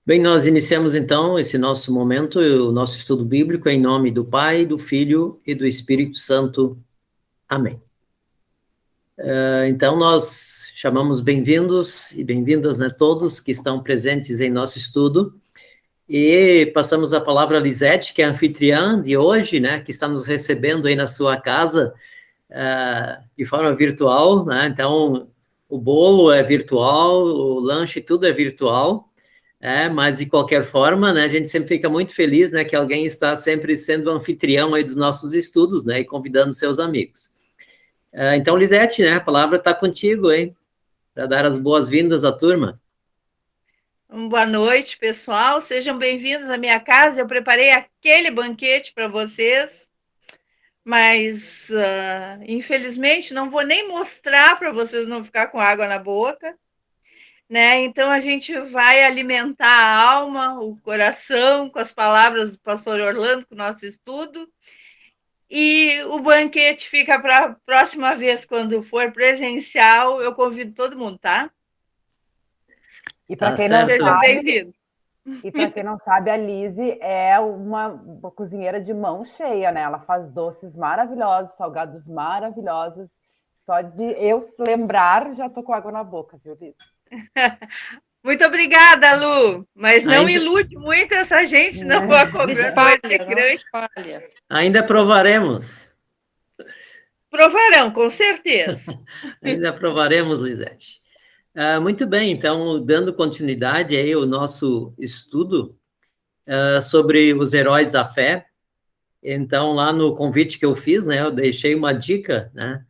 Bem, nós iniciamos então esse nosso momento, o nosso estudo bíblico, em nome do Pai, do Filho e do Espírito Santo. Amém. Então, nós chamamos bem-vindos e bem-vindas, né, todos que estão presentes em nosso estudo, e passamos a palavra a Lisete, que é a anfitriã de hoje, né, que está nos recebendo aí na sua casa, de forma virtual, né, então o bolo é virtual, o lanche, tudo é virtual, mas de qualquer forma, né, a gente sempre fica muito feliz, né, que alguém está sempre sendo anfitrião aí dos nossos estudos, né, e convidando seus amigos. Então, Lisete, né, a palavra está contigo, hein, para dar as boas-vindas à turma. Boa noite, pessoal. Sejam bem-vindos à minha casa. Eu preparei aquele banquete para vocês, mas infelizmente não vou nem mostrar para vocês não ficar com água na boca, né? Então a gente vai alimentar a alma, o coração com as palavras do pastor Orlando, com o nosso estudo. E o banquete fica para a próxima vez, quando for presencial, eu convido todo mundo, tá? E para quem não Seja bem-vindo. E para quem não sabe, a Lise é uma cozinheira de mão cheia, né? Ela faz doces maravilhosos, salgados maravilhosos. Só de eu lembrar, já tô com água na boca, viu, Lise? Muito obrigada, Lu. Mas não ilude muito essa gente, senão a cobrança vai ser grande. Ainda provaremos. Provarão, com certeza. Ainda provaremos, Lisete. Muito bem, então, dando continuidade aí ao nosso estudo sobre os heróis da fé. Então, lá no convite que eu fiz, né, eu deixei uma dica, né,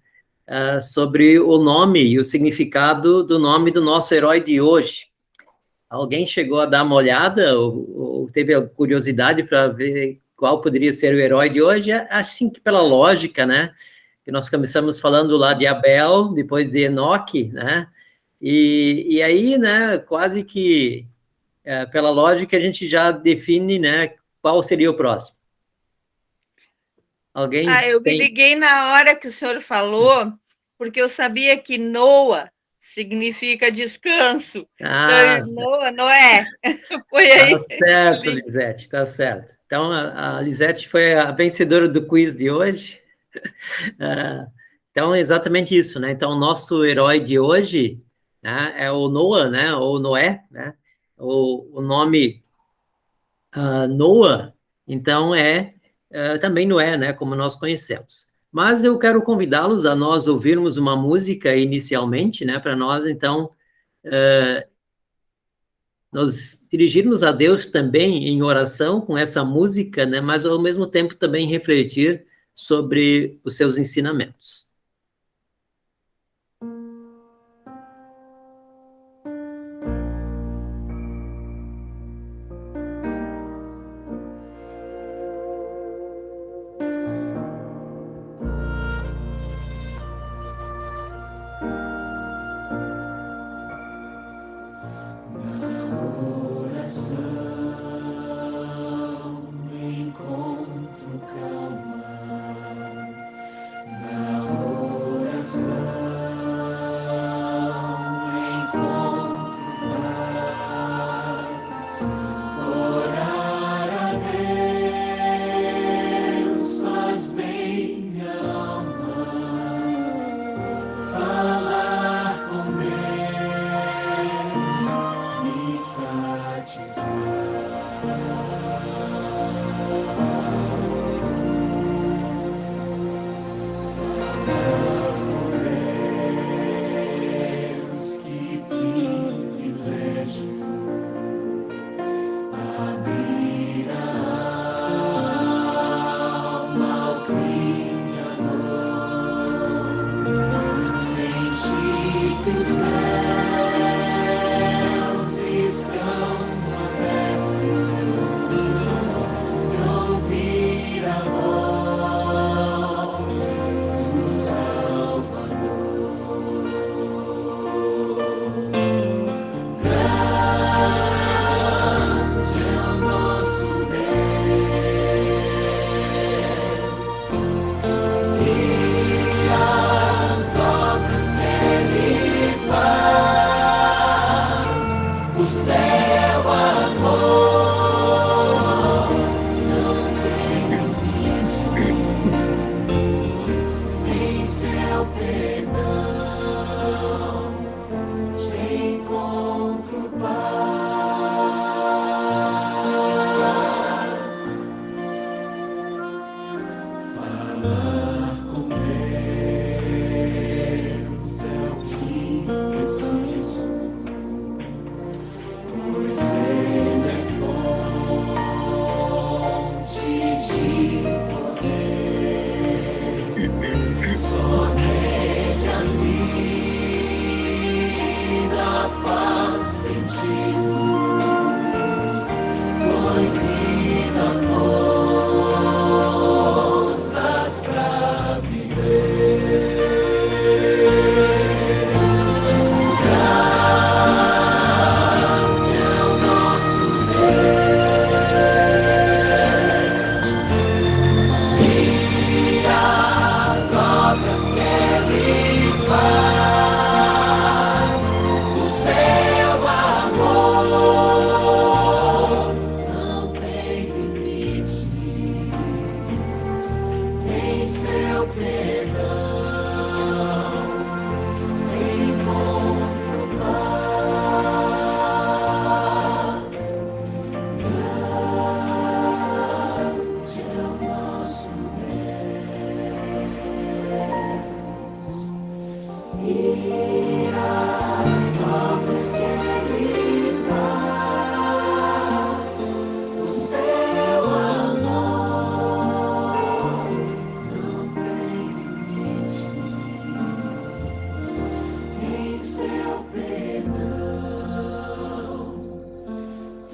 sobre o nome e o significado do nome do nosso herói de hoje. Alguém chegou a dar uma olhada ou teve a curiosidade para ver qual poderia ser o herói de hoje? Assim que pela lógica, né, que nós começamos falando lá de Abel, depois de Enoque, né, e aí, né, quase que pela lógica a gente já define, né, qual seria o próximo. Alguém eu me liguei na hora que o senhor falou, porque eu sabia que Noa significa descanso. Então, Noé. Foi aí. Tá certo, Lisete, tá certo. Então, a Lisete foi a vencedora do quiz de hoje. Então, é exatamente isso, né? Então, o nosso herói de hoje, né, é o Noah, né? Ou Noé, né? O nome Noah, então, também Noé, né? Como nós conhecemos. Mas eu quero convidá-los a nós ouvirmos uma música inicialmente, né? Para nós, então, nós dirigirmos a Deus também em oração com essa música, né? Mas, ao mesmo tempo, também refletir sobre os seus ensinamentos. Na O seu amor não tem limites, em seu perdão encontro paz. Falar com Deus é o que preciso, pois Ele é fonte de poder. Só nele a vida faz sentido, pois me dá forças pra viver. Grande é o nosso Deus, e as obras que Ele faz. O seu amor não tem limites, em seu perdão encontro paz. Grande é o nosso Deus, e as obras que Ele faz. O seu amor não tem limites, em seu perdão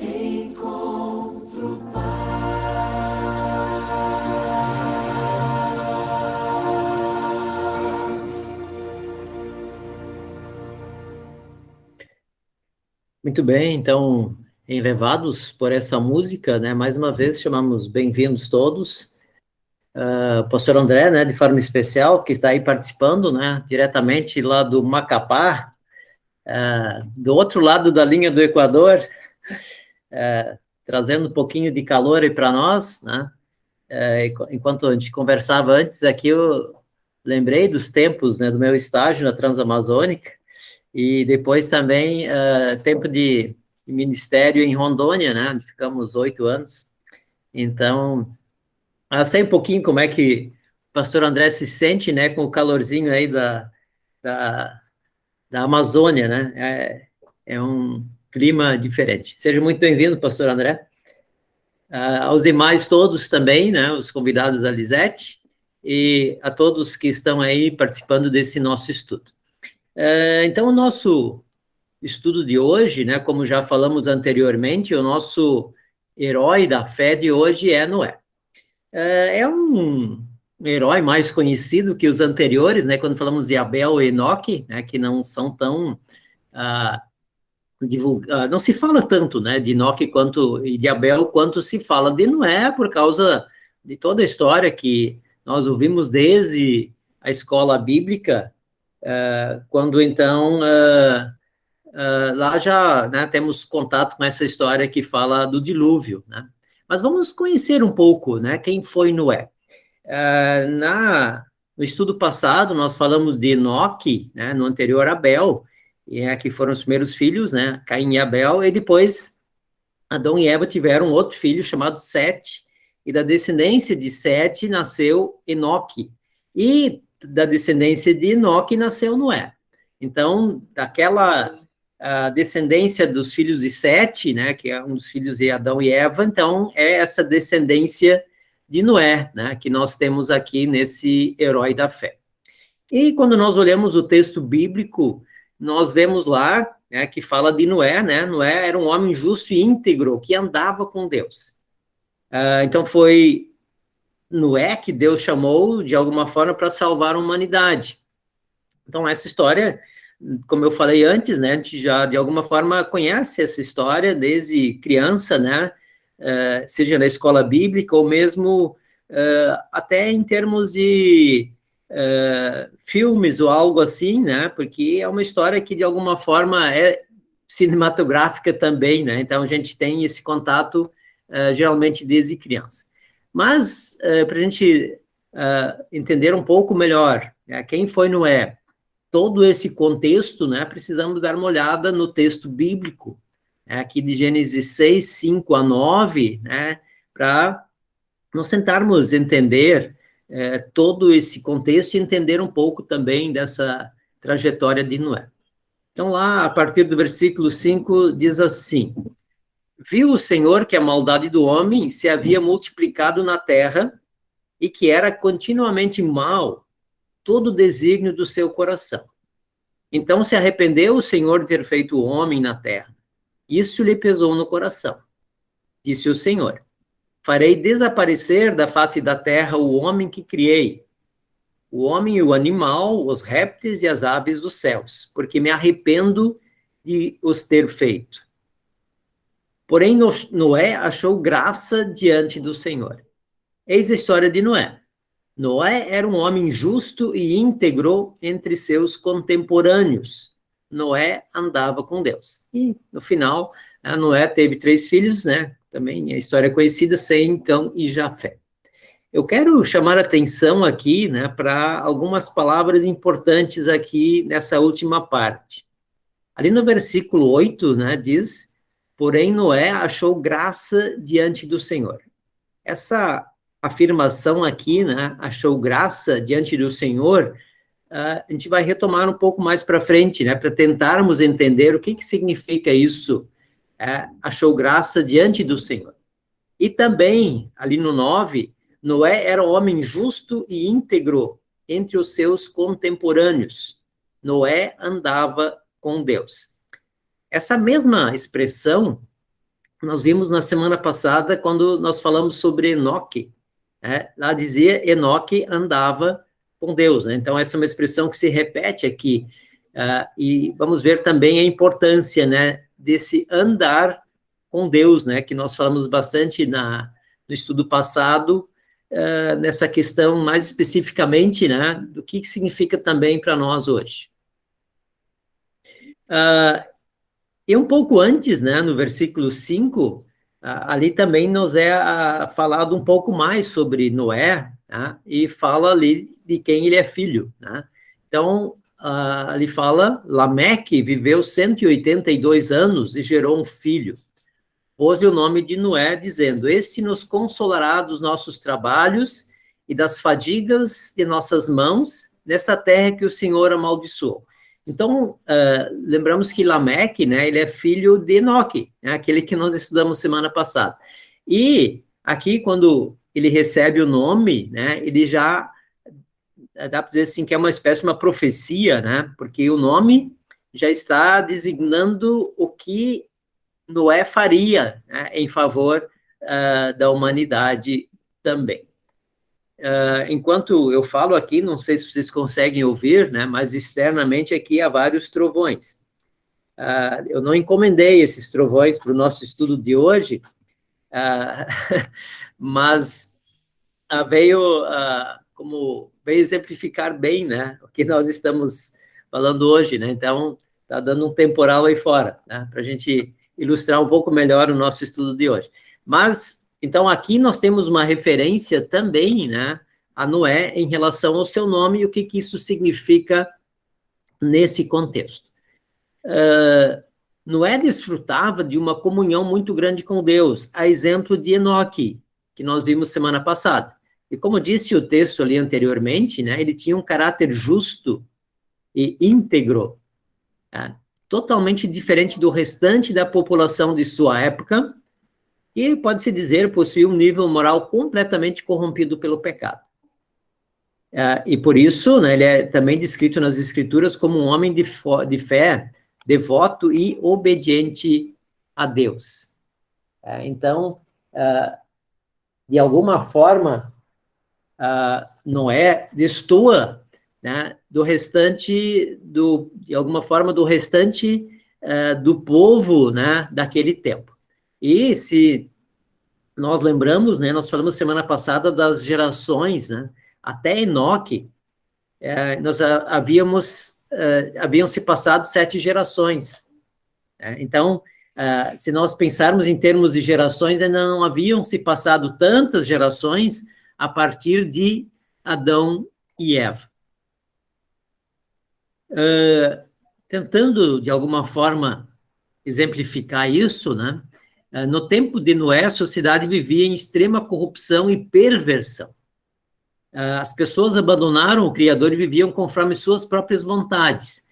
encontro paz. Muito bem, então, enlevados por essa música, né, mais uma vez chamamos bem-vindos todos, o pastor André, né, de forma especial, que está aí participando, né, diretamente lá do Macapá, do outro lado da linha do Equador, trazendo um pouquinho de calor aí para nós, né, enquanto a gente conversava antes aqui, eu lembrei dos tempos, né, do meu estágio na Transamazônica, e depois também tempo de ministério em Rondônia, né, onde ficamos 8 anos. Então, sei um pouquinho como é que o pastor André se sente, né, com o calorzinho aí da Amazônia, né, é um clima diferente. Seja muito bem-vindo, pastor André. Aos demais todos também, né, os convidados da Lisete, e a todos que estão aí participando desse nosso estudo. Então, o nosso estudo de hoje, né, como já falamos anteriormente, o nosso herói da fé de hoje é Noé. É um herói mais conhecido que os anteriores, né, quando falamos de Abel e Enoque, né, que não são tão não se fala tanto, né, de Enoque e de Abel quanto se fala de Noé, por causa de toda a história que nós ouvimos desde a escola bíblica, quando então lá já, né, temos contato com essa história que fala do dilúvio, né? Mas vamos conhecer um pouco, né, quem foi Noé. No estudo passado, nós falamos de Enoque, né, no anterior Abel, que foram os primeiros filhos, né, Caim e Abel, e depois Adão e Eva tiveram outro filho chamado Sete, e da descendência de Sete nasceu Enoque, e da descendência de Enoque nasceu Noé. Então, daquela descendência dos filhos de Sete, né, que é um dos filhos de Adão e Eva, então é essa descendência de Noé, né, que nós temos aqui nesse herói da fé. E quando nós olhamos o texto bíblico, nós vemos lá, né, que fala de Noé, né, Noé era um homem justo e íntegro, que andava com Deus. Então foi Noé que Deus chamou, de alguma forma, para salvar a humanidade. Então essa história, como eu falei antes, né, a gente já, de alguma forma, conhece essa história desde criança, né, seja na escola bíblica ou mesmo até em termos de filmes ou algo assim, né, porque é uma história que, de alguma forma, cinematográfica também, né? Então, a gente tem esse contato, geralmente, desde criança. Mas, para a gente entender um pouco melhor, né, quem foi Noé, todo esse contexto, né, precisamos dar uma olhada no texto bíblico, né, aqui de Gênesis 6, 5 a 9, né, para nós tentarmos entender todo esse contexto e entender um pouco também dessa trajetória de Noé. Então, lá, a partir do versículo 5, diz assim: Viu o Senhor que a maldade do homem se havia multiplicado na terra e que era continuamente mal todo o desígnio do seu coração. Então se arrependeu o Senhor de ter feito o homem na terra. Isso lhe pesou no coração. Disse o Senhor: Farei desaparecer da face da terra o homem que criei, o homem e o animal, os répteis e as aves dos céus, porque me arrependo de os ter feito. Porém, Noé achou graça diante do Senhor. Eis a história de Noé. Noé era um homem justo e íntegro entre seus contemporâneos. Noé andava com Deus. E, no final, Noé teve 3 filhos, né? Também a história é conhecida, Sem, Cão e Jafé. Eu quero chamar a atenção aqui, né, para algumas palavras importantes aqui nessa última parte. Ali no versículo 8, né, diz: Porém, Noé achou graça diante do Senhor. Essa afirmação aqui, né, achou graça diante do Senhor, a gente vai retomar um pouco mais para frente, né, para tentarmos entender o que significa isso, achou graça diante do Senhor. E também, ali no 9, Noé era um homem justo e íntegro entre os seus contemporâneos. Noé andava com Deus. Essa mesma expressão nós vimos na semana passada, quando nós falamos sobre Enoque. Lá dizia, Enoque andava com Deus. Né? Então, essa é uma expressão que se repete aqui. E vamos ver também a importância, né, desse andar com Deus, né, que nós falamos bastante no estudo passado, nessa questão mais especificamente, né, do que significa também para nós hoje. E um pouco antes, né, no versículo 5, ali também nos é falado um pouco mais sobre Noé, tá? E fala ali de quem ele é filho, né? Então, ali fala, Lameque viveu 182 anos e gerou um filho. Pôs-lhe o nome de Noé, dizendo: Este nos consolará dos nossos trabalhos e das fadigas de nossas mãos, nessa terra que o Senhor amaldiçoou. Então, lembramos que Lameque, né, ele é filho de Enoque, né, aquele que nós estudamos semana passada. E aqui, quando ele recebe o nome, né, ele já, dá para dizer assim, que é uma espécie de uma profecia, né, porque o nome já está designando o que Noé faria, né, em favor da humanidade também. Enquanto eu falo aqui, não sei se vocês conseguem ouvir, né, mas externamente aqui há vários trovões. Eu não encomendei esses trovões para o nosso estudo de hoje, mas veio exemplificar bem, né, o que nós estamos falando hoje, né, então está dando um temporal aí fora, né, para a gente ilustrar um pouco melhor o nosso estudo de hoje. Mas, então, aqui nós temos uma referência também, né, a Noé em relação ao seu nome e o que isso significa nesse contexto. Noé desfrutava de uma comunhão muito grande com Deus, a exemplo de Enoque, que nós vimos semana passada. E como disse o texto ali anteriormente, né, ele tinha um caráter justo e íntegro, né, totalmente diferente do restante da população de sua época, e, pode-se dizer, possuía um nível moral completamente corrompido pelo pecado. E por isso, né, ele é também descrito nas Escrituras como um homem de fé, devoto e obediente a Deus. Então, de alguma forma, Noé destoa, né, do restante, de alguma forma, do restante do povo, né, daquele tempo. E se nós lembramos, né, nós falamos semana passada das gerações, né, até Enoque, haviam se passado 7 gerações. né? Então, se nós pensarmos em termos de gerações, ainda não haviam se passado tantas gerações a partir de Adão e Eva. Tentando, de alguma forma, exemplificar isso, né? No tempo de Noé, a sociedade vivia em extrema corrupção e perversão. As pessoas abandonaram o Criador e viviam conforme suas próprias vontades.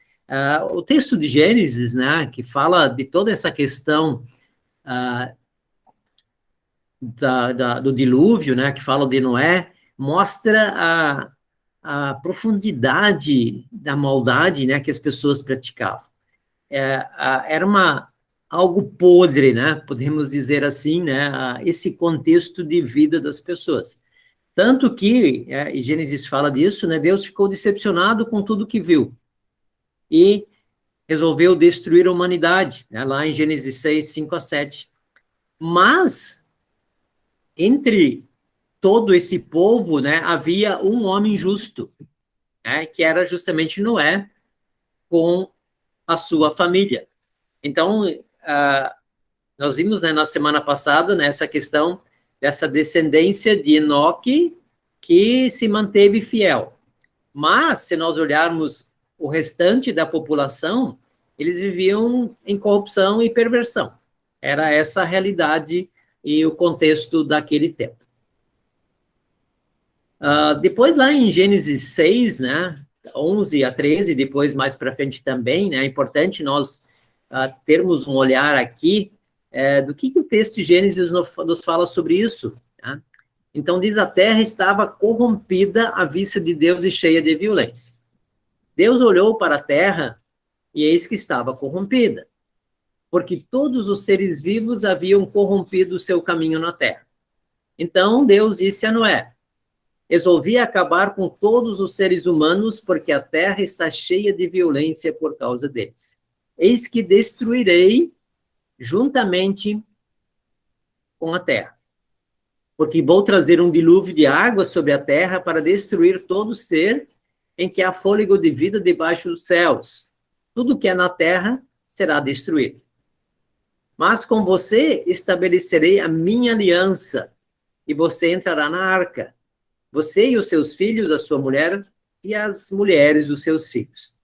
O texto de Gênesis, né, que fala de toda essa questão do dilúvio, né, que fala de Noé, mostra a profundidade da maldade, né, que as pessoas praticavam. Era algo podre, né, podemos dizer assim, né, esse contexto de vida das pessoas. Tanto que, e Gênesis fala disso, né, Deus ficou decepcionado com tudo que viu e resolveu destruir a humanidade, né, lá em Gênesis 6, 5-7. Mas, entre todo esse povo, né, havia um homem justo, né, que era justamente Noé, com a sua família. Então, nós vimos, né, na semana passada, né, essa questão dessa descendência de Enoque, que se manteve fiel. Mas, se nós olharmos o restante da população, eles viviam em corrupção e perversão. Era essa a realidade e o contexto daquele tempo. Depois, lá em Gênesis 6, né, 11-13, depois mais para frente também, né, é importante nós termos um olhar aqui do que o texto de Gênesis nos fala sobre isso. Tá? Então, diz, a terra estava corrompida à vista de Deus e cheia de violência. Deus olhou para a terra e eis que estava corrompida, porque todos os seres vivos haviam corrompido o seu caminho na terra. Então, Deus disse a Noé, resolvi acabar com todos os seres humanos, porque a terra está cheia de violência por causa deles. Eis que destruirei juntamente com a terra. Porque vou trazer um dilúvio de água sobre a terra para destruir todo ser em que há fôlego de vida debaixo dos céus. Tudo que é na terra será destruído. Mas com você estabelecerei a minha aliança, e você entrará na arca. Você e os seus filhos, a sua mulher e as mulheres dos seus filhos.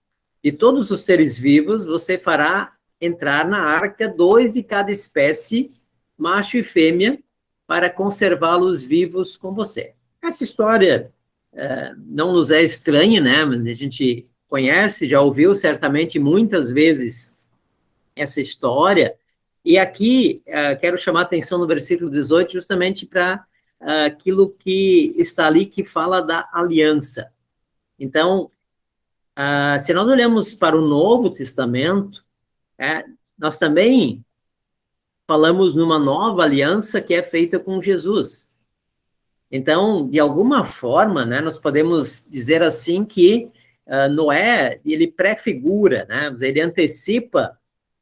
De todos os seres vivos, você fará entrar na arca 2 de cada espécie, macho e fêmea, para conservá-los vivos com você. Essa história não nos é estranha, né? A gente conhece, já ouviu certamente muitas vezes essa história. E aqui quero chamar a atenção no versículo 18 justamente para aquilo que está ali que fala da aliança. Então, se nós olhamos para o Novo Testamento, nós também falamos numa nova aliança que é feita com Jesus. Então, de alguma forma, né, nós podemos dizer assim que Noé, ele prefigura, né, ele antecipa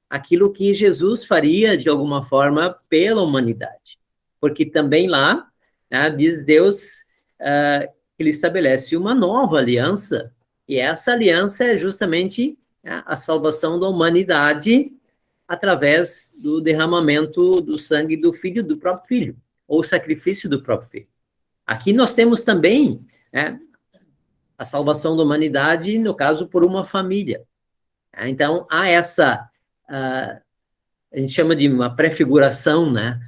aquilo que Jesus faria, de alguma forma, pela humanidade. Porque também lá, né, diz Deus que ele estabelece uma nova aliança, e essa aliança é justamente a salvação da humanidade através do derramamento do sangue do filho, do próprio filho, ou sacrifício do próprio filho. Aqui nós temos também a salvação da humanidade, no caso, por uma família. Então, há essa, a gente chama de uma prefiguração, né?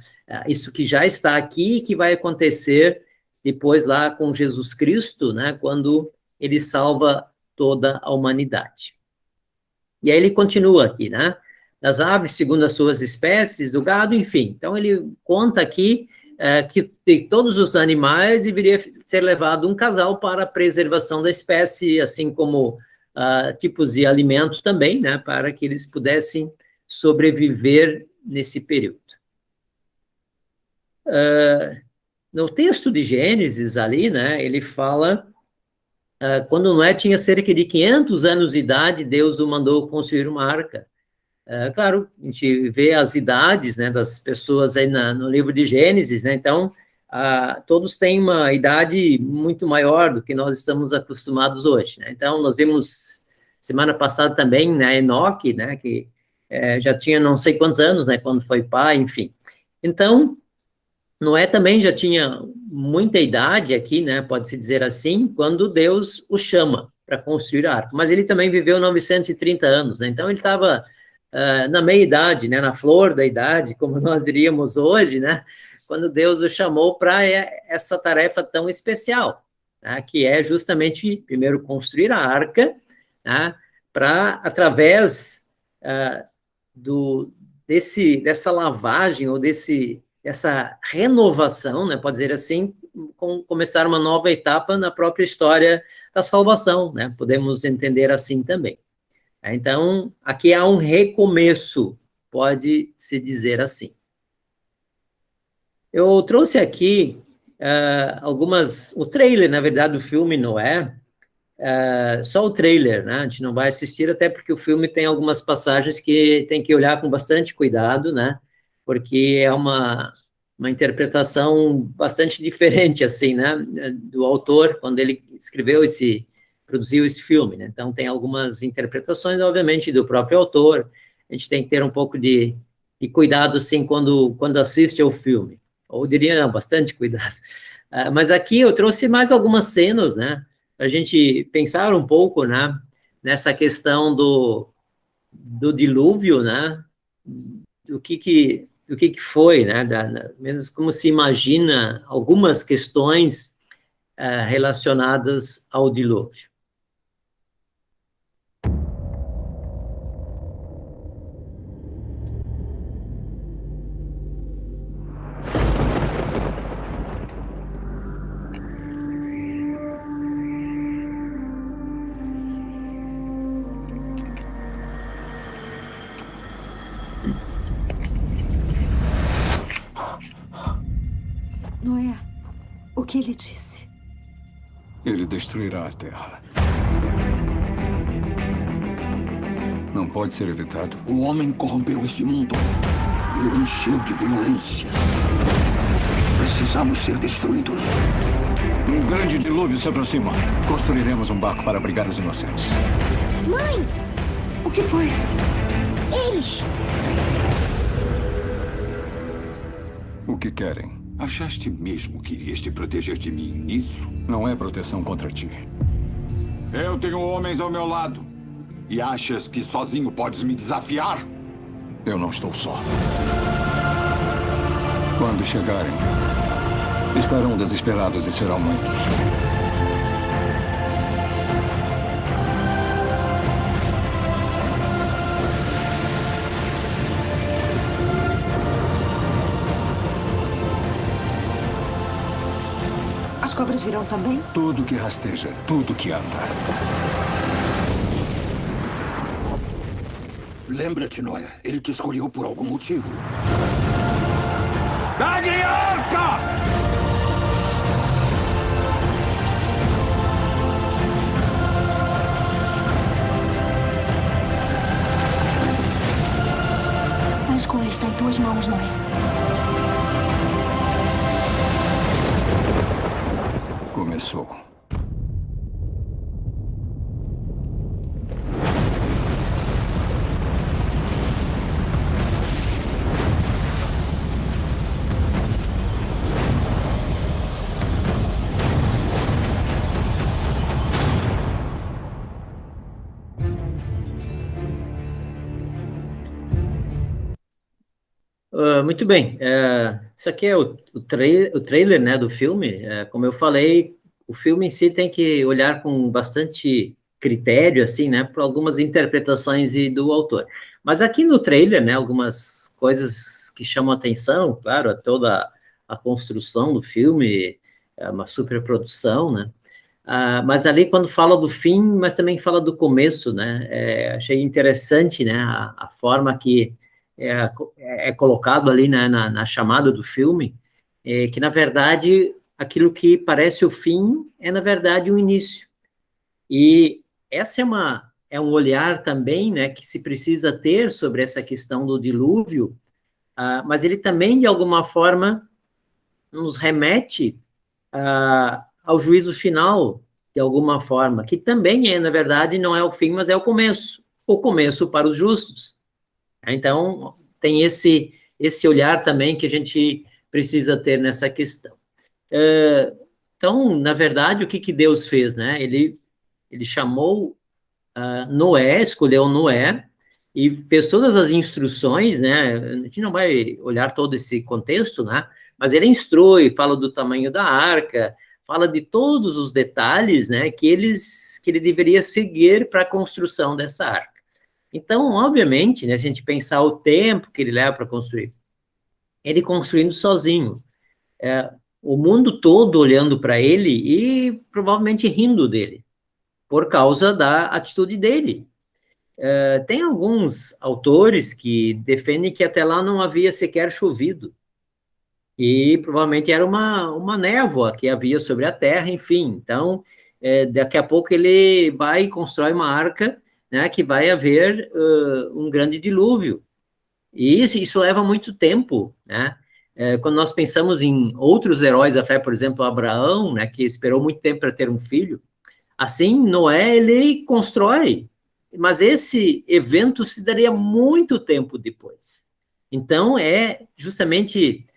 Isso que já está aqui e que vai acontecer depois lá com Jesus Cristo, né? Quando ele salva toda a humanidade. E aí ele continua aqui, né? Das aves, segundo as suas espécies, do gado, enfim. Então, ele conta aqui que de todos os animais deveria ser levado um casal para a preservação da espécie, assim como tipos de alimento também, né, para que eles pudessem sobreviver nesse período. No texto de Gênesis ali, né, ele fala, quando Noé tinha cerca de 500 anos de idade, Deus o mandou construir uma arca. Claro, a gente vê as idades, né, das pessoas aí no livro de Gênesis, né, então, todos têm uma idade muito maior do que nós estamos acostumados hoje, né, então, nós vimos semana passada também, né, Enoque, né, que já tinha não sei quantos anos, né, quando foi pai, enfim. Então, Noé também já tinha muita idade aqui, né, pode-se dizer assim, quando Deus o chama para construir a arca. Mas ele também viveu 930 anos, né, então ele estava na meia-idade, né, na flor da idade, como nós diríamos hoje, né, quando Deus o chamou para essa tarefa tão especial, né, que é justamente, primeiro, construir a arca, né, para, através dessa lavagem, ou dessa renovação, né, pode dizer assim, começar uma nova etapa na própria história da salvação, né, podemos entender assim também. Então, aqui há um recomeço, pode-se dizer assim. Eu trouxe aqui o trailer, na verdade, do filme Noé, só o trailer, né? A gente não vai assistir, até porque o filme tem algumas passagens que tem que olhar com bastante cuidado, né? Porque é uma interpretação bastante diferente, assim, né? Do autor, quando ele produziu esse filme, né? Então, tem algumas interpretações, obviamente, do próprio autor. A gente tem que ter um pouco de cuidado, assim, quando assiste ao filme. Ou diria, bastante cuidado. Mas aqui eu trouxe mais algumas cenas, né? Para a gente pensar um pouco, né? Nessa questão do dilúvio, né? Do que foi, né? Menos como se imagina algumas questões relacionadas ao dilúvio. Noé, o que ele disse? Ele destruirá a Terra. Não pode ser evitado. O homem corrompeu este mundo e o encheu de violência. Precisamos ser destruídos. Um grande dilúvio se aproxima. Construiremos um barco para abrigar os inocentes. Mãe! O que foi? Eles! O que querem? Achaste mesmo que irias te proteger de mim nisso? Não é proteção contra ti. Eu tenho homens ao meu lado. E achas que sozinho podes me desafiar? Eu não estou só. Quando chegarem, estarão desesperados e serão muitos. As cobras virão também? Tudo que rasteja, tudo que anda. Lembra-te, Noé. Ele te escolheu por algum motivo. Peguem a arca! A escolha está em tuas mãos, Noé. Começou. Muito bem, isso aqui é o trailer, né, do filme. Como eu falei, o filme em si tem que olhar com bastante critério, assim, né, por algumas interpretações do autor. Mas aqui no trailer, né, algumas coisas que chamam a atenção, claro, toda a construção do filme, é uma superprodução, né, mas ali quando fala do fim, mas também fala do começo, né, achei interessante, né, a forma que é colocado ali, né, na chamada do filme, que, na verdade, aquilo que parece o fim é, na verdade, o início. E essa é um olhar também, né, que se precisa ter sobre essa questão do dilúvio, mas ele também, de alguma forma, nos remete ao juízo final, de alguma forma, que também na verdade, não é o fim, mas é o começo para os justos. Então, tem esse olhar também que a gente precisa ter nessa questão. Então, na verdade, o que Deus fez, né? Ele chamou Noé, escolheu Noé, e fez todas as instruções, né? A gente não vai olhar todo esse contexto, né? Mas ele instrui, fala do tamanho da arca, fala de todos os detalhes, né? Que ele deveria seguir para a construção dessa arca. Então, obviamente, né? Se a gente pensar o tempo que ele leva para construir, ele construindo sozinho, o mundo todo olhando para ele e provavelmente rindo dele, por causa da atitude dele. Tem alguns autores que defendem que até lá não havia sequer chovido, e provavelmente era uma névoa que havia sobre a terra, enfim. Então, daqui a pouco ele vai e constrói uma arca, né, que vai haver um grande dilúvio. E isso leva muito tempo, né? Quando nós pensamos em outros heróis da fé, por exemplo, Abraão, né, que esperou muito tempo para ter um filho, assim, Noé, ele constrói, mas esse evento se daria muito tempo depois. Então, é justamente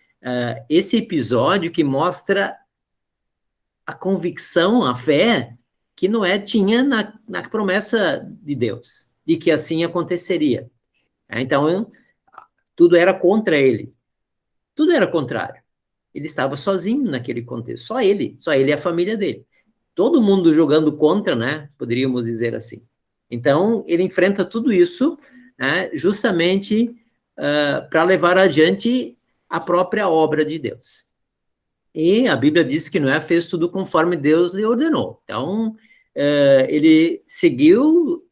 esse episódio que mostra a convicção, a fé que Noé tinha na promessa de Deus, de que assim aconteceria. Então, tudo era contra ele. Tudo era contrário. Ele estava sozinho naquele contexto, só ele e a família dele. Todo mundo jogando contra, né? Poderíamos dizer assim. Então, ele enfrenta tudo isso, né, justamente para levar adiante a própria obra de Deus. E a Bíblia diz que Noé fez tudo conforme Deus lhe ordenou. Então, ele seguiu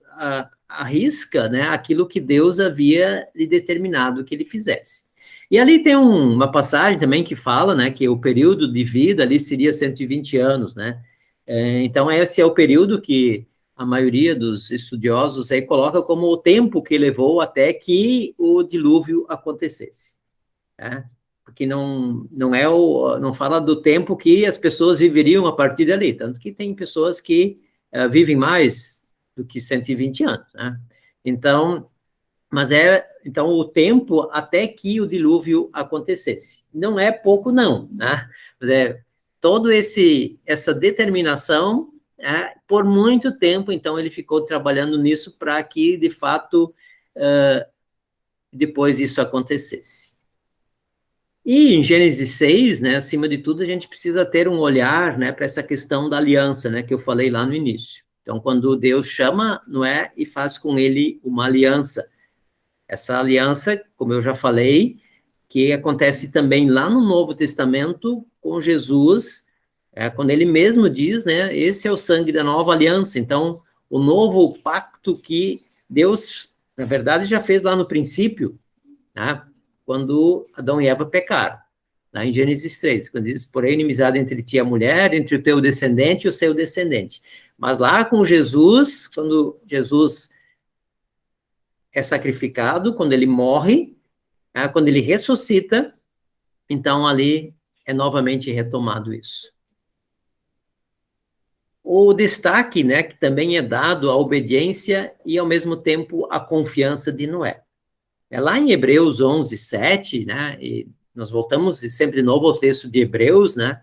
à risca, né, aquilo que Deus havia lhe determinado que ele fizesse. E ali tem uma passagem também que fala, né, que o período de vida ali seria 120 anos, né? Então, esse é o período que a maioria dos estudiosos aí coloca como o tempo que levou até que o dilúvio acontecesse, né? Porque não fala do tempo que as pessoas viveriam a partir dali, tanto que tem pessoas que vivem mais do que 120 anos, né? Então, então o tempo até que o dilúvio acontecesse. Não é pouco não, né? Mas toda essa determinação, por muito tempo, então ele ficou trabalhando nisso para que, de fato, depois isso acontecesse. E em Gênesis 6, né, acima de tudo, a gente precisa ter um olhar, né, para essa questão da aliança, né, que eu falei lá no início. Então, quando Deus chama Noé e faz com ele uma aliança, essa aliança, como eu já falei, que acontece também lá no Novo Testamento com Jesus, quando ele mesmo diz, né, esse é o sangue da nova aliança. Então, o novo pacto que Deus, na verdade, já fez lá no princípio, né, quando Adão e Eva pecaram, lá em Gênesis 3, quando diz, porém, inimizade entre ti e a mulher, entre o teu descendente e o seu descendente. Mas lá com Jesus, quando Jesus é sacrificado, quando ele morre, quando ele ressuscita, então ali é novamente retomado isso. O destaque, né, que também é dado à obediência e, ao mesmo tempo, à confiança de Noé. Lá em Hebreus 11, 7, né, e nós voltamos sempre de novo ao texto de Hebreus, né,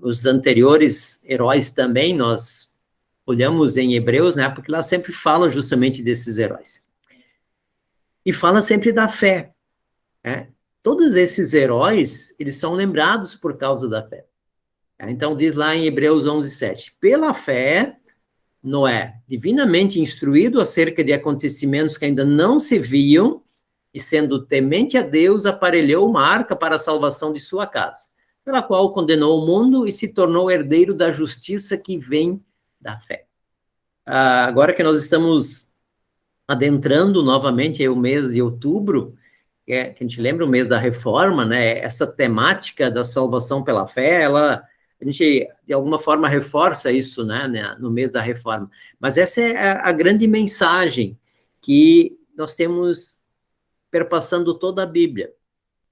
os anteriores heróis também, nós olhamos em Hebreus, né, porque lá sempre fala justamente desses heróis. E fala sempre da fé, né? Todos esses heróis, eles são lembrados por causa da fé. Então, diz lá em Hebreus 11, 7, pela fé, Noé, divinamente instruído acerca de acontecimentos que ainda não se viam, e sendo temente a Deus, aparelhou uma arca para a salvação de sua casa, pela qual condenou o mundo e se tornou herdeiro da justiça que vem da fé. Agora que nós estamos adentrando novamente o mês de outubro, que a gente lembra o mês da reforma, né? Essa temática da salvação pela fé, a gente, de alguma forma, reforça isso, né, no mês da reforma. Mas essa é a grande mensagem que nós temos perpassando toda a Bíblia,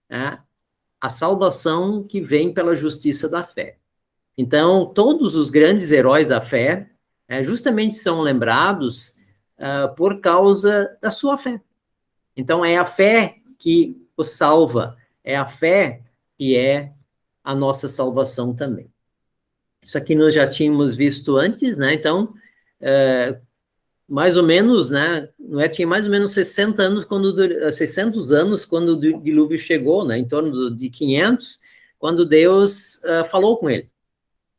né? A salvação que vem pela justiça da fé. Então, todos os grandes heróis da fé, justamente são lembrados por causa da sua fé. Então, é a fé que o salva, é a fé que é a nossa salvação também. Isso aqui nós já tínhamos visto antes, né? Então, mais ou menos, né? Noé tinha mais ou menos 60 anos 600 anos quando o dilúvio chegou, né? Em torno de 500, quando Deus falou com ele.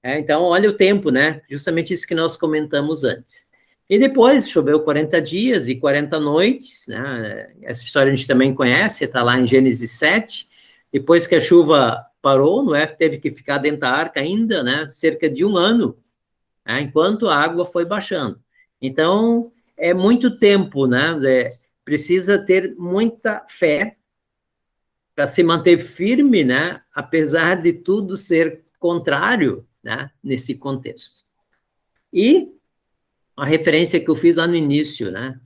Então, olha o tempo, né? Justamente isso que nós comentamos antes. E depois choveu 40 dias e 40 noites, né? Essa história a gente também conhece, está lá em Gênesis 7. Depois que a chuva parou, Noé teve que ficar dentro da arca ainda, né? Cerca de 1 ano, né? Enquanto a água foi baixando. Então, é muito tempo, né? Precisa ter muita fé para se manter firme, né? Apesar de tudo ser contrário, né? Nesse contexto. E a referência que eu fiz lá no início, né?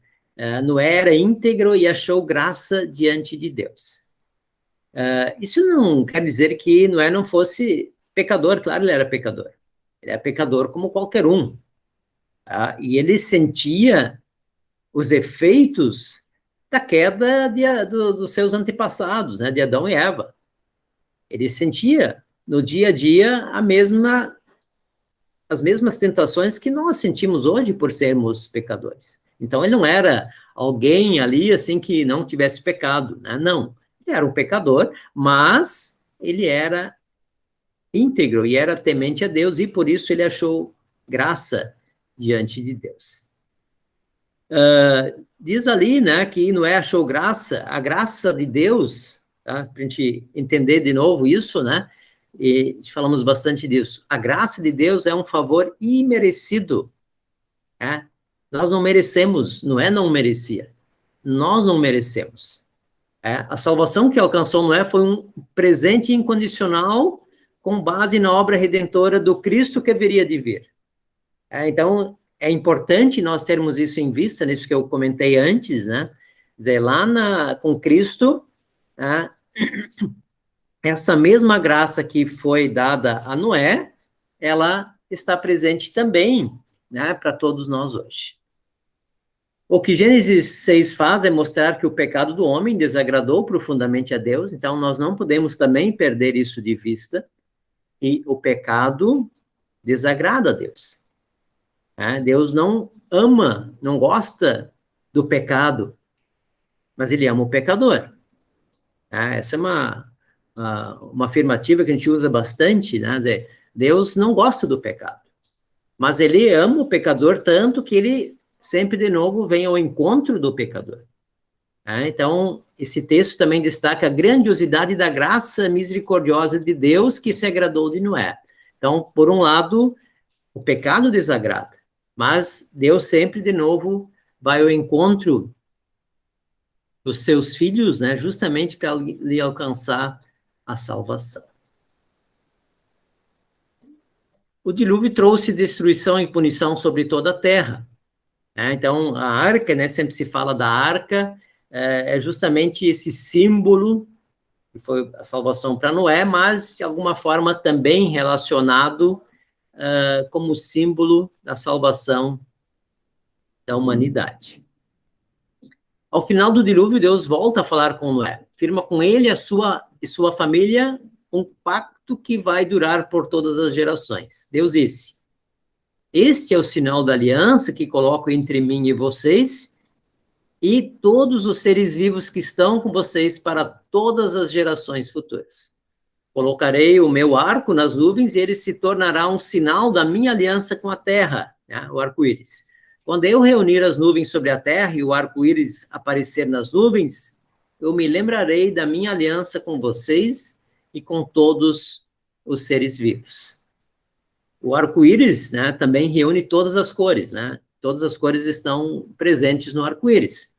Noé era íntegro e achou graça diante de Deus. Isso não quer dizer que Noé não fosse pecador, claro, ele era pecador. Ele é pecador como qualquer um. Tá? E ele sentia os efeitos da queda dos seus antepassados, né? De Adão e Eva. Ele sentia no dia a dia as mesmas tentações que nós sentimos hoje por sermos pecadores. Então, ele não era alguém ali, assim, que não tivesse pecado, né? Não. Ele era um pecador, mas ele era íntegro e era temente a Deus, e por isso ele achou graça diante de Deus. Diz ali, né, que Noé achou graça, a graça de Deus, tá? Para a gente entender de novo isso, né? E falamos bastante disso. A graça de Deus é um favor imerecido. Né? Nós não merecemos, Noé não merecia. Nós não merecemos. A salvação que alcançou Noé foi um presente incondicional com base na obra redentora do Cristo que haveria de vir. Então, é importante nós termos isso em vista, nisso que eu comentei antes, né? Quer dizer, lá com Cristo, né? Essa mesma graça que foi dada a Noé, ela está presente também, né, para todos nós hoje. O que Gênesis 6 faz é mostrar que o pecado do homem desagradou profundamente a Deus, então nós não podemos também perder isso de vista, e o pecado desagrada a Deus. Deus não ama, não gosta do pecado, mas ele ama o pecador. Essa é uma afirmativa que a gente usa bastante, né? Deus não gosta do pecado, mas ele ama o pecador tanto que ele sempre de novo vem ao encontro do pecador. Então, esse texto também destaca a grandiosidade da graça misericordiosa de Deus que se agradou de Noé. Então, por um lado, o pecado desagrada, mas Deus sempre de novo vai ao encontro dos seus filhos, né, justamente para lhe alcançar a salvação. O dilúvio trouxe destruição e punição sobre toda a terra. Então, a arca, né, sempre se fala da arca, é justamente esse símbolo que foi a salvação para Noé, mas, de alguma forma, também relacionado como símbolo da salvação da humanidade. Ao final do dilúvio, Deus volta a falar com Noé, firma com ele e sua família um pacto que vai durar por todas as gerações. Deus disse: este é o sinal da aliança que coloco entre mim e vocês e todos os seres vivos que estão com vocês para todas as gerações futuras. Colocarei o meu arco nas nuvens e ele se tornará um sinal da minha aliança com a terra, né? O arco-íris. Quando eu reunir as nuvens sobre a terra e o arco-íris aparecer nas nuvens, eu me lembrarei da minha aliança com vocês e com todos os seres vivos. O arco-íris, né, também reúne todas as cores, né? Todas as cores estão presentes no arco-íris.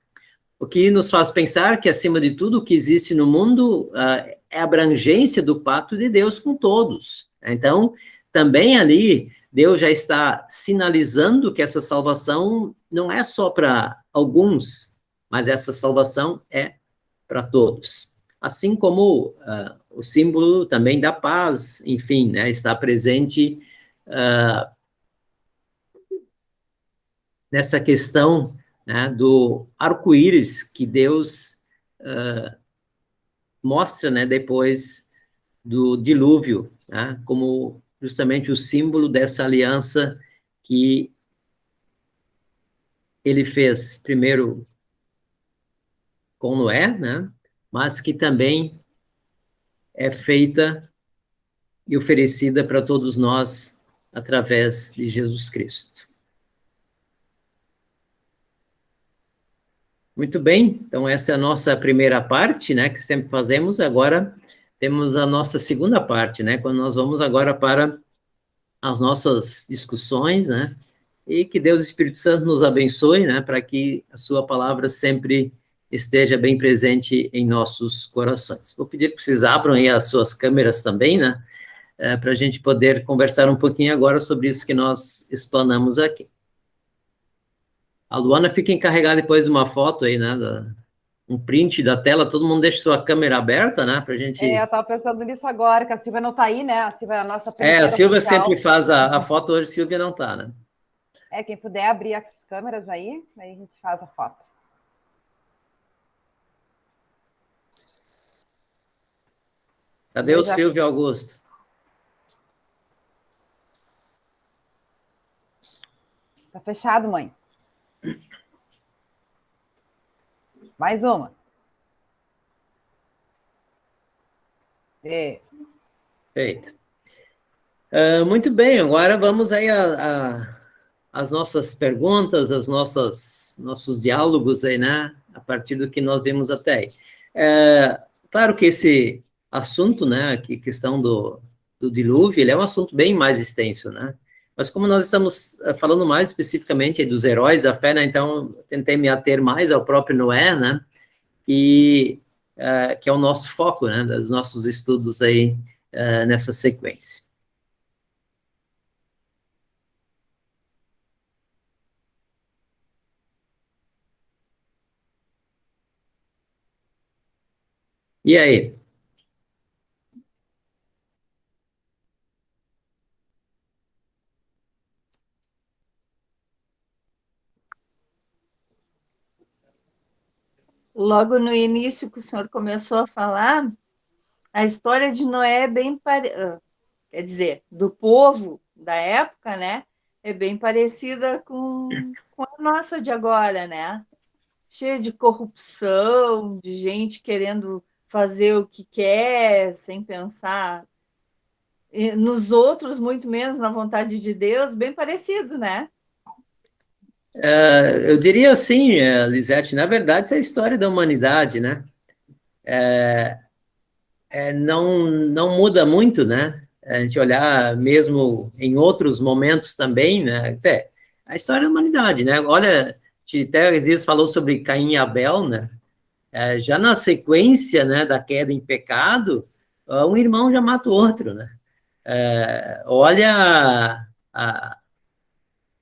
O que nos faz pensar que, acima de tudo, o que existe no mundo é a abrangência do pacto de Deus com todos. Então, também ali, Deus já está sinalizando que essa salvação não é só para alguns, mas essa salvação é para todos. Assim como o símbolo também da paz, enfim, né, está presente nessa questão, né, do arco-íris que Deus mostra, né, depois do dilúvio, né, como justamente o símbolo dessa aliança que ele fez primeiro com Noé, né, mas que também é feita e oferecida para todos nós através de Jesus Cristo. Muito bem, então essa é a nossa primeira parte, né, que sempre fazemos. Agora temos a nossa segunda parte, né, quando nós vamos agora para as nossas discussões, né, e que Deus Espírito Santo nos abençoe, né, para que a sua palavra sempre esteja bem presente em nossos corações. Vou pedir que vocês abram aí as suas câmeras também, né, para a gente poder conversar um pouquinho agora sobre isso que nós explanamos aqui. A Luana fica encarregada depois de uma foto aí, né, um print da tela, todo mundo deixa sua câmera aberta, né, pra gente... Eu estava pensando nisso agora, que a Silvia não está aí, né, a Silvia é a nossa primeira a Silvia oficial. sempre faz a foto, hoje a Silvia não está, né. Quem puder abrir as câmeras aí a gente faz a foto. Cadê o Silvio Augusto? Tá fechado, mãe. Mais uma. Feito. Muito bem, agora vamos aí às nossas perguntas, nossos diálogos aí, né, a partir do que nós vimos até aí. Claro que esse assunto, né, a questão do dilúvio, ele é um assunto bem mais extenso, né, mas como nós estamos falando mais especificamente aí dos heróis da fé, né, então tentei me ater mais ao próprio Noé, né, e que é o nosso foco, né, dos nossos estudos aí nessa sequência. E aí? Logo no início que o senhor começou a falar, a história de Noé é bem quer dizer, do povo da época, né? É bem parecida com a nossa de agora, né? Cheia de corrupção, de gente querendo fazer o que quer, sem pensar nos outros, muito menos na vontade de Deus, bem parecido, né? Eu diria assim, Lisete, na verdade, essa é a história da humanidade, né? Não muda muito, né? A gente olhar mesmo em outros momentos também, né? A história da humanidade, né? Olha, a gente até às vezes falou sobre Caim e Abel, né? Já na sequência, né, da queda em pecado, um irmão já mata o outro, né? Olha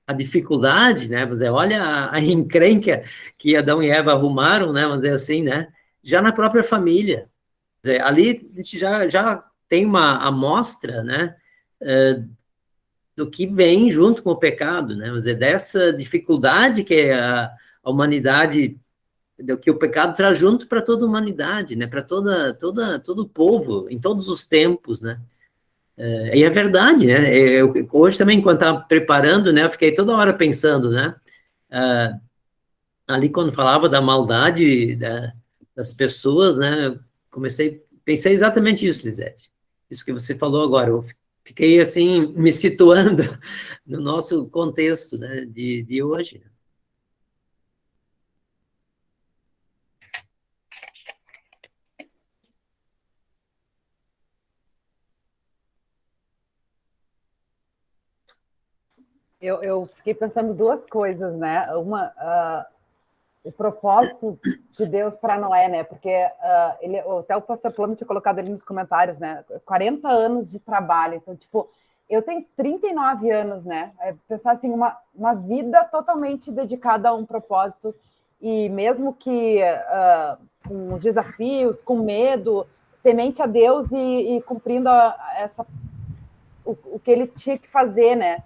a dificuldade, né? Olha a encrenca que Adão e Eva arrumaram, né? Vamos dizer assim, né? Já na própria família. Ali a gente já tem uma amostra, né? Do que vem junto com o pecado, né? Vamos dizer, dessa dificuldade que a humanidade, do que o pecado traz junto para toda a humanidade, né? Para todo o povo, em todos os tempos, né? E é verdade, né? Hoje também, enquanto estava preparando, né? Eu fiquei toda hora pensando, né? Ali quando falava da maldade das pessoas, né? Pensei exatamente isso, Lisete. Isso que você falou agora. Eu fiquei, assim, me situando no nosso contexto, né? De hoje. Eu fiquei pensando duas coisas, né? Uma, o propósito de Deus para Noé, né? Porque até o pastor Plano tinha colocado ali nos comentários, né? 40 anos de trabalho. Então, tipo, eu tenho 39 anos, né? Pensar assim, uma vida totalmente dedicada a um propósito, e mesmo que com os desafios, com medo, temente a Deus e cumprindo o que ele tinha que fazer, né?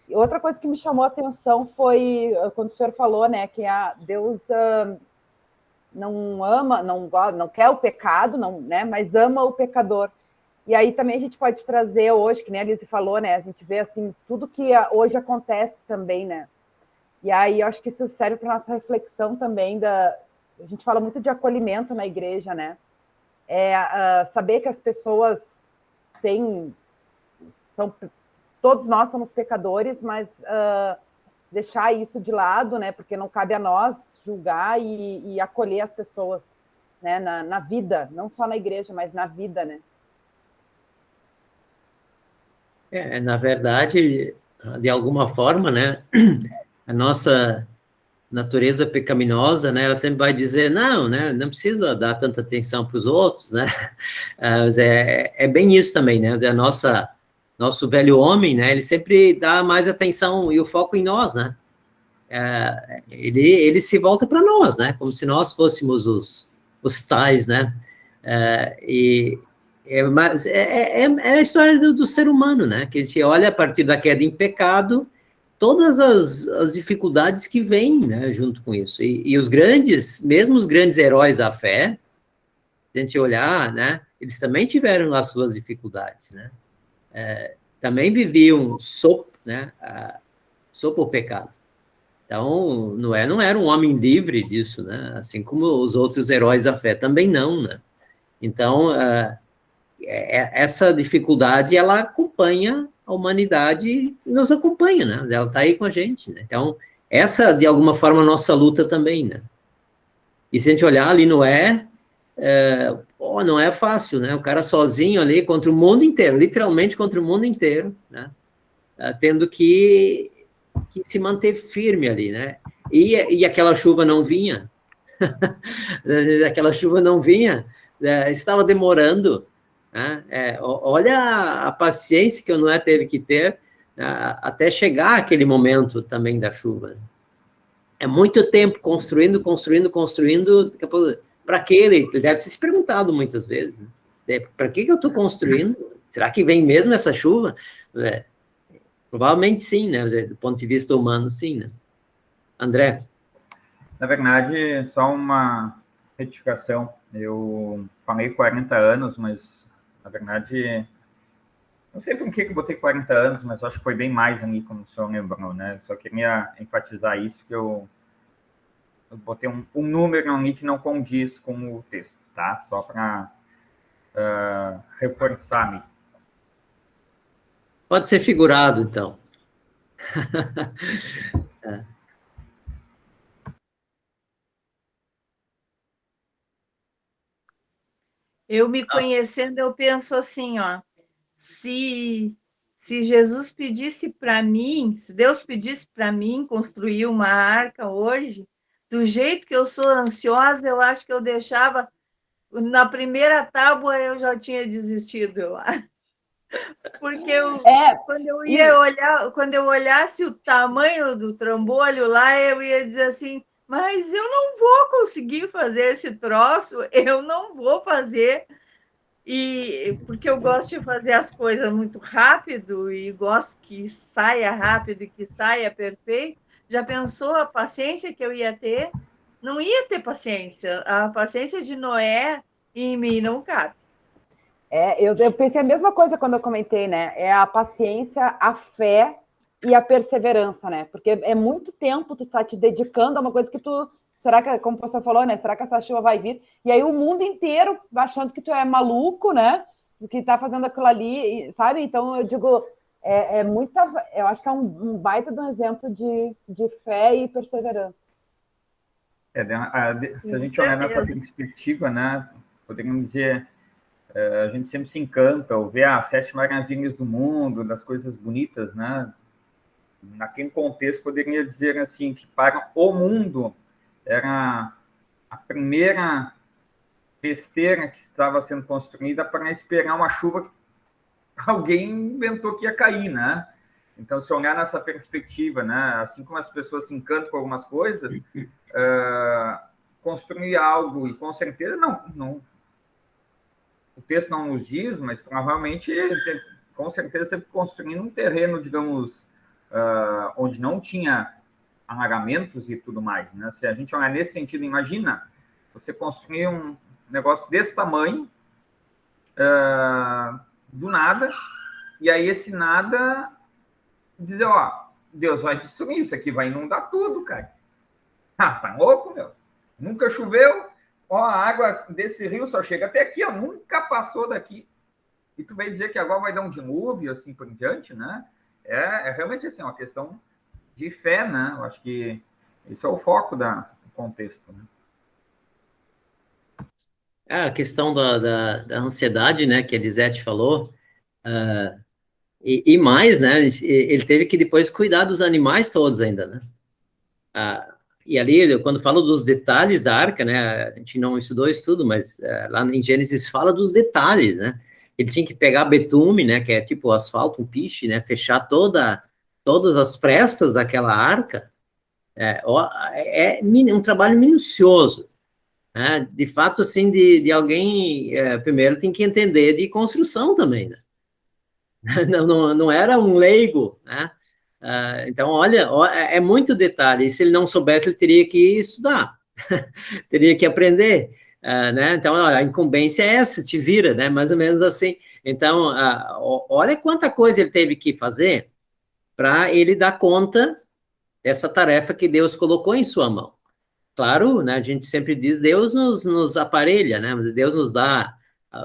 E outra coisa que me chamou a atenção foi quando o senhor falou, né, que Deus não ama, não quer o pecado, não, né? Mas ama o pecador. E aí também a gente pode trazer hoje, que nem a Alice falou, né? A gente vê assim tudo que hoje acontece também, né? E aí eu acho que isso serve para nossa reflexão também a gente fala muito de acolhimento na igreja, né? Saber que as pessoas todos nós somos pecadores, mas deixar isso de lado, né? Porque não cabe a nós julgar e acolher as pessoas, né? Na vida, não só na igreja, mas na vida, né? Na verdade, de alguma forma, né? A nossa natureza pecaminosa, né? Ela sempre vai dizer, não, né? Não precisa dar tanta atenção para os outros, né? Mas é bem isso também, né? Nosso velho homem, né? Ele sempre dá mais atenção e o foco em nós, né? Ele se volta para nós, né? Como se nós fôssemos os tais, né? Mas é a história do ser humano, né? Que a gente olha a partir da queda em pecado, todas as dificuldades que vêm, né, junto com isso. E mesmo os grandes heróis da fé, se a gente olhar, né, eles também tiveram as suas dificuldades, né? Também viviam sob o pecado. Então, Noé não era um homem livre disso, né? Assim como os outros heróis da fé também não, né? Então, essa dificuldade, ela acompanha a humanidade, nos acompanha, né? Ela está aí com a gente, né? Então, essa, de alguma forma, a nossa luta também, né? E se a gente olhar ali Noé, não é fácil, né? O cara sozinho ali contra o mundo inteiro, literalmente contra o mundo inteiro, né? Tendo que se manter firme ali, né? E aquela chuva não vinha, aquela chuva não vinha, estava demorando, né? Olha a paciência que o Noé teve que ter até chegar aquele momento também da chuva. É muito tempo construindo, para que ele deve ter se perguntado muitas vezes, né? Para que eu estou construindo? Será que vem mesmo essa chuva? Provavelmente sim, né? Do ponto de vista humano, sim, né? André? Na verdade, só uma retificação. Eu falei 40 anos, mas, na verdade, não sei por que eu botei 40 anos, mas acho que foi bem mais ali, como o senhor lembrou, né? Só queria enfatizar isso, que eu botei um número ali que não condiz com o texto, tá? Só para reforçar ali. Pode ser figurado, então. Eu me conhecendo, eu penso assim, ó, se Jesus pedisse para mim, se Deus pedisse para mim construir uma arca hoje, do jeito que eu sou ansiosa, eu acho que eu deixava, na primeira tábua eu já tinha desistido, eu acho. Porque quando eu olhasse o tamanho do trambolho lá, eu ia dizer assim, mas eu não vou conseguir fazer esse troço, eu não vou fazer. E porque eu gosto de fazer as coisas muito rápido e gosto que saia rápido e que saia perfeito. Já pensou a paciência que eu ia ter? Não ia ter paciência. A paciência de Noé em mim não cabe. Eu pensei a mesma coisa quando eu comentei, né? É a paciência, a fé e a perseverança, né? Porque é muito tempo tu tá te dedicando a uma coisa que tu... Será que, como o professor falou, né? Será que essa chuva vai vir? E aí o mundo inteiro achando que tu é maluco, né? Que tá fazendo aquilo ali, sabe? Então eu digo, eu acho que é um baita de um exemplo de fé e perseverança. Se a gente olhar nessa perspectiva, né? Poderíamos dizer, a gente sempre se encanta ao ver as 7 maravilhas do mundo, das coisas bonitas, né? Naquele contexto, poderia dizer assim, que para o mundo era a primeira besteira que estava sendo construída para esperar uma chuva que alguém inventou que ia cair, né? Então, se olhar nessa perspectiva, né? Assim como as pessoas se encantam com algumas coisas, construir algo, e com certeza, não, o texto não nos diz, mas provavelmente, com certeza, sempre construindo um terreno, digamos, onde não tinha alagamentos e tudo mais, né? Se a gente olhar nesse sentido, imagina você construir um negócio desse tamanho, do nada, e aí esse nada dizer, ó, Deus vai destruir isso aqui, vai inundar tudo, cara. Ah, tá louco, meu? Nunca choveu, ó, a água desse rio só chega até aqui, ó, nunca passou daqui. E tu vai dizer que agora vai dar um dilúvio, assim por diante, né? É realmente assim, uma questão de fé, né? Eu acho que esse é o foco do contexto, né? A questão da ansiedade, né, que a Elisete falou, e mais, né, ele teve que depois cuidar dos animais todos ainda, né? E ali, quando falo dos detalhes da arca, né, a gente não estudou isso tudo, mas lá em Gênesis fala dos detalhes, né? Ele tinha que pegar betume, né, que é tipo asfalto, um piche, né, fechar todas as frestas daquela arca. É um trabalho minucioso, né? De fato, assim, de alguém, primeiro tem que entender de construção também, né? Não era um leigo, né? Então, olha, é muito detalhe, e se ele não soubesse, ele teria que estudar, teria que aprender, né? Então, a incumbência é essa, te vira, né? Mais ou menos assim. Então, olha quanta coisa ele teve que fazer para ele dar conta dessa tarefa que Deus colocou em sua mão. Claro, né, a gente sempre diz, Deus nos aparelha, né, Deus nos dá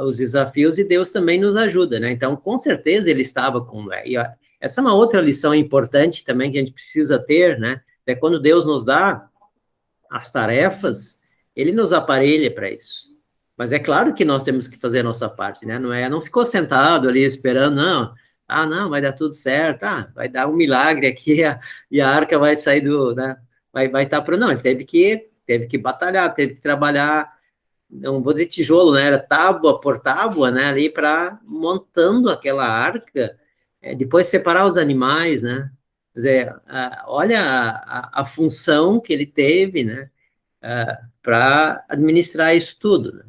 os desafios e Deus também nos ajuda, né, então, com certeza, ele estava com, e essa é uma outra lição importante também que a gente precisa ter, né, é quando Deus nos dá as tarefas, ele nos aparelha para isso, mas é claro que nós temos que fazer a nossa parte, né, não ficou sentado ali esperando, não, não, vai dar tudo certo, vai dar um milagre aqui, e a arca vai sair né, vai estar pronto. Não, ele teve que batalhar, teve que trabalhar, não vou dizer tijolo, né, era tábua por tábua, né, ali para montando aquela arca, depois separar os animais, né, quer dizer, olha a função que ele teve, né, para administrar isso tudo, né?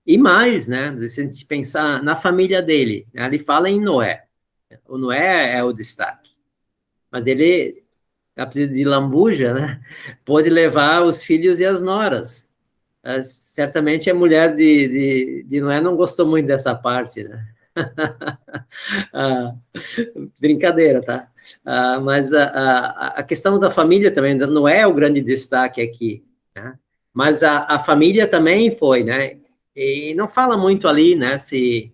E mais, né, se a gente pensar na família dele, né, ele fala em Noé, o Noé é o destaque, mas ele, a pedido de lambuja, né, pôde levar os filhos e as noras. Certamente a mulher de Noé não gostou muito dessa parte, né? Ah, brincadeira, tá? Mas a questão da família também não é o grande destaque aqui, né? Mas a família também foi, né? E não fala muito ali, né, se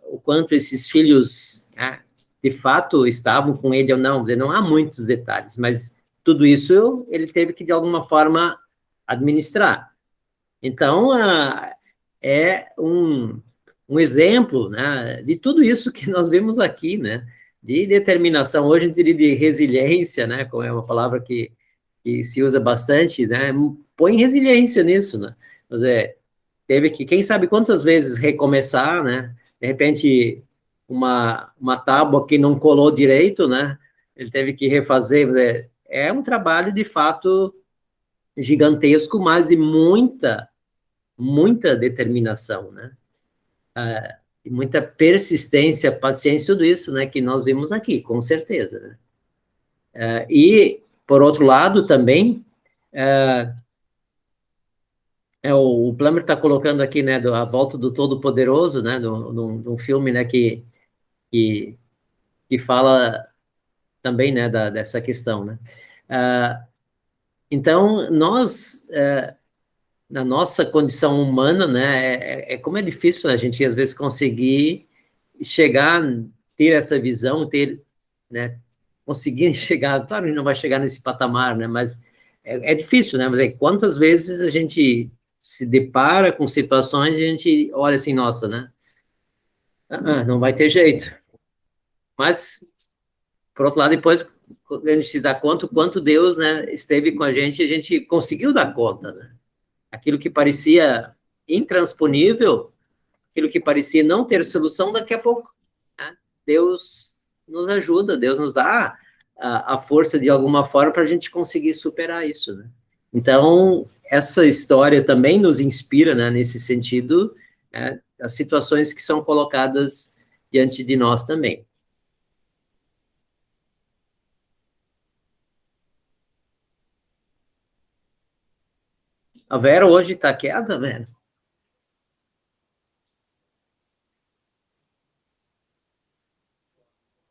o quanto esses filhos, né, de fato estavam com ele ou não, não há muitos detalhes, mas tudo isso ele teve que, de alguma forma, administrar. Então, é um exemplo, né, de tudo isso que nós vemos aqui, né, de determinação, hoje a gente diria de resiliência, né, como é uma palavra que se usa bastante, né, põe resiliência nisso, né, quer dizer, teve que, quem sabe quantas vezes recomeçar, né, de repente uma tábua que não colou direito, né, ele teve que refazer, quer dizer, é um trabalho de fato gigantesco, mas de muita determinação, né? E muita persistência, paciência, tudo isso, né, que nós vimos aqui, com certeza, né? E, por outro lado, também, o Plummer está colocando aqui, né, a volta do Todo-Poderoso, né, de um filme, né, que fala também, né, dessa questão, né? Então, nós, na nossa condição humana, né, como é difícil a gente, às vezes, conseguir chegar, ter essa visão, né, conseguir chegar, claro, a gente não vai chegar nesse patamar, né, mas é difícil, né, mas quantas vezes a gente se depara com situações e a gente olha assim, nossa, né, não vai ter jeito, mas, por outro lado, depois a gente se dá conta o quanto Deus, né, esteve com a gente conseguiu dar conta, né, aquilo que parecia intransponível, aquilo que parecia não ter solução, daqui a pouco, né, Deus nos ajuda, Deus nos dá a força de alguma forma para a gente conseguir superar isso, né? Então, essa história também nos inspira, né, nesse sentido, né, as situações que são colocadas diante de nós também. A Vera hoje está quieta, Vera?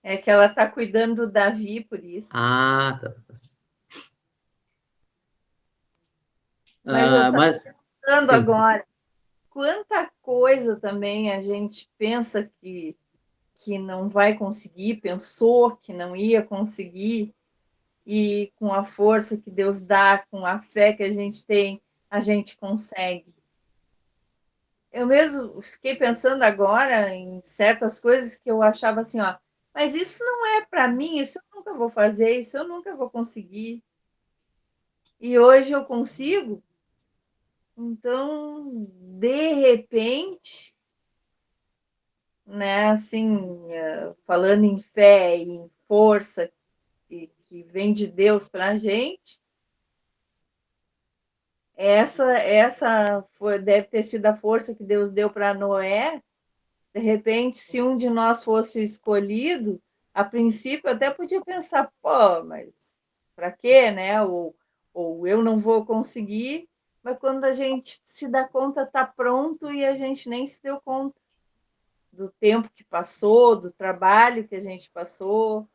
É que ela está cuidando do Davi, por isso. Ah, tá. Mas eu estava pensando sim. agora, quanta coisa também a gente pensa que não vai conseguir, pensou que não ia conseguir, e com a força que Deus dá, com a fé que a gente tem, a gente consegue. Eu mesmo fiquei pensando agora em certas coisas que eu achava assim, ó, mas isso não é para mim, isso eu nunca vou fazer, isso eu nunca vou conseguir. E hoje eu consigo. Então, de repente, né, assim, falando em fé e em força que vem de Deus para a gente, essa deve ter sido a força que Deus deu para Noé. De repente, se um de nós fosse escolhido, a princípio eu até podia pensar, pô, mas para quê, né? Ou eu não vou conseguir, mas quando a gente se dá conta, está pronto e a gente nem se deu conta do tempo que passou, do trabalho que a gente passou.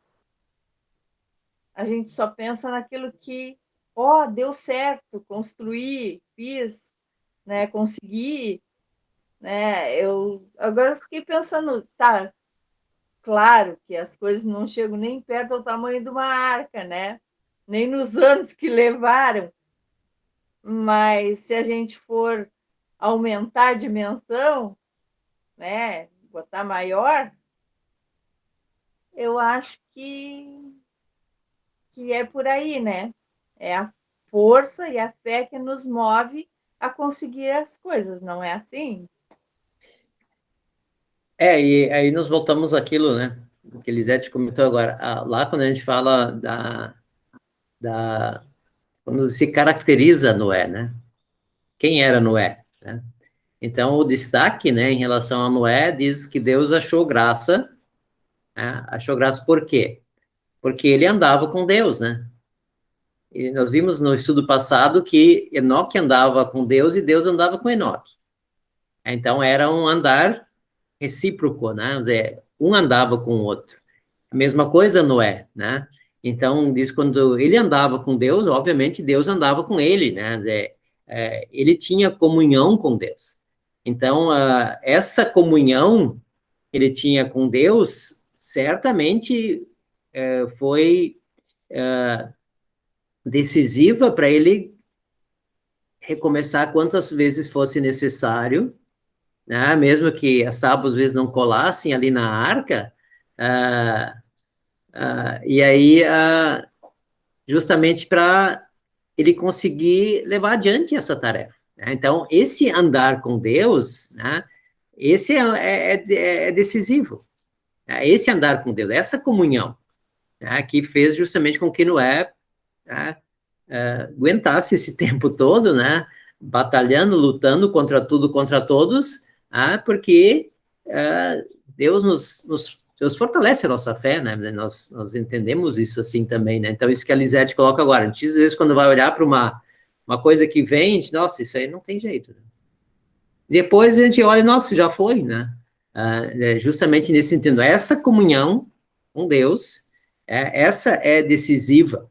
A gente só pensa naquilo que, ó, deu certo, construí, fiz, né, consegui, né? Agora eu fiquei pensando, tá, claro que as coisas não chegam nem perto do tamanho de uma arca, né? Nem nos anos que levaram. Mas se a gente for aumentar a dimensão, né, botar maior, eu acho que é por aí, né? É a força e a fé que nos move a conseguir as coisas, não é assim? E aí nós voltamos àquilo, né? Que Elisete comentou agora. Lá quando a gente fala quando se caracteriza Noé, né? Quem era Noé, né? Então, o destaque, né, em relação a Noé, diz que Deus achou graça, né? Achou graça por quê? Porque ele andava com Deus, né? E nós vimos no estudo passado que Enoque andava com Deus e Deus andava com Enoque. Então, era um andar recíproco, né? Quer dizer, um andava com o outro. A mesma coisa Noé, né? Então, diz quando ele andava com Deus, obviamente Deus andava com ele, né? Quer dizer, ele tinha comunhão com Deus. Então, essa comunhão que ele tinha com Deus, certamente foi decisiva para ele recomeçar quantas vezes fosse necessário, né? Mesmo que as tábuas às vezes não colassem ali na arca, e aí justamente para ele conseguir levar adiante essa tarefa, né? Então, esse andar com Deus, né? Esse é decisivo, né? Esse andar com Deus, essa comunhão, né? Que fez justamente com que Noé, né, aguentasse esse tempo todo, né, batalhando, lutando contra tudo, contra todos, porque Deus Deus fortalece a nossa fé, né? Nós entendemos isso assim também, né? Então, isso que a Lisete coloca agora. A gente, às vezes, quando vai olhar para uma coisa que vem, a gente, nossa, isso aí não tem jeito. Né? Depois a gente olha, nossa, já foi, né? Justamente nesse sentido, essa comunhão com Deus, essa é decisiva.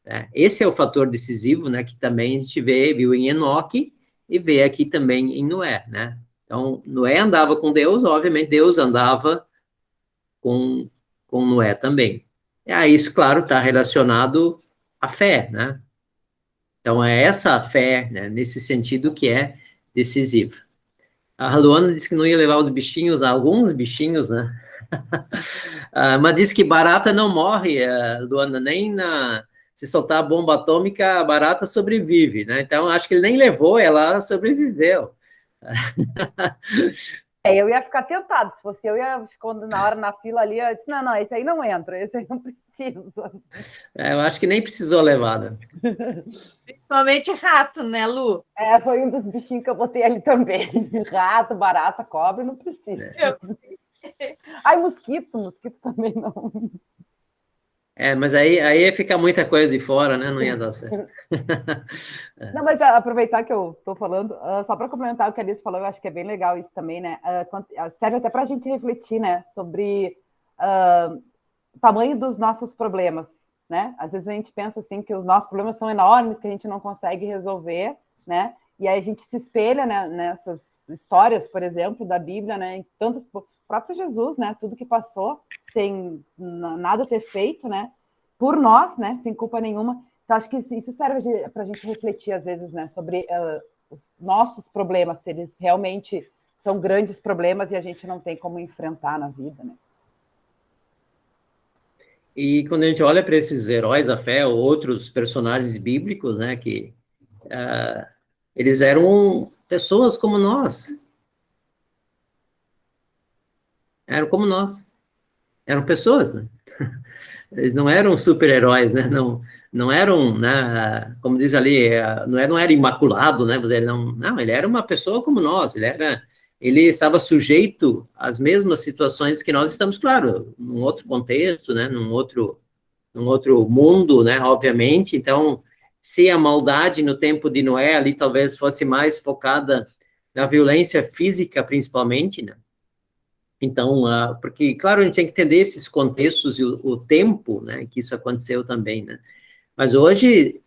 Né? Esse é o fator decisivo, né? Que também a gente viu em Enoque e vê aqui também em Noé, né? Então, Noé andava com Deus, obviamente Deus andava com Noé também. Isso, claro, está relacionado à fé, né? Então, é essa fé, né, nesse sentido, que é decisiva. A Luana disse que não ia levar os bichinhos, alguns bichinhos, né? Mas disse que barata não morre, Luana, nem se soltar a bomba atômica, a barata sobrevive, né? Então, acho que ele nem levou, ela sobreviveu. Eu ia ficar tentado. Se fosse eu, quando na hora na fila ali, eu disse, não, esse aí não entra, esse aí não precisa. Eu acho que nem precisou levar, né? Principalmente rato, né, Lu? Foi um dos bichinhos que eu botei ali também. Rato, barata, cobra, não precisa. Ai, mosquito também não. Mas aí fica muita coisa de fora, né? Não ia dar certo. Não, mas aproveitar que eu estou falando, só para complementar o que a Alice falou, eu acho que é bem legal isso também, né? Serve até para a gente refletir, né? Sobre o tamanho dos nossos problemas, né? Às vezes a gente pensa assim que os nossos problemas são enormes, que a gente não consegue resolver, né? E aí a gente se espelha, né, nessas histórias, por exemplo, da Bíblia, né? Em tantos, o próprio Jesus, né? Tudo que passou sem nada ter feito, né? Por nós, né? Sem culpa nenhuma. Então, acho que isso serve para a gente refletir, às vezes, né? Sobre os nossos problemas, se eles realmente são grandes problemas e a gente não tem como enfrentar na vida, né? E quando a gente olha para esses heróis da fé, ou outros personagens bíblicos, né? Que eles eram pessoas como nós. Eram como nós. Eram pessoas, né? Eles não eram super-heróis, né? Não eram, né? Como diz ali, não era imaculado, né? Ele era uma pessoa como nós. Ele estava sujeito às mesmas situações que nós estamos, claro, num outro contexto, né? Num outro mundo, né? Obviamente. Então, se a maldade no tempo de Noé ali talvez fosse mais focada na violência física, principalmente, né? Então, porque, claro, a gente tem que entender esses contextos e o tempo, né, que isso aconteceu também, né? Mas hoje,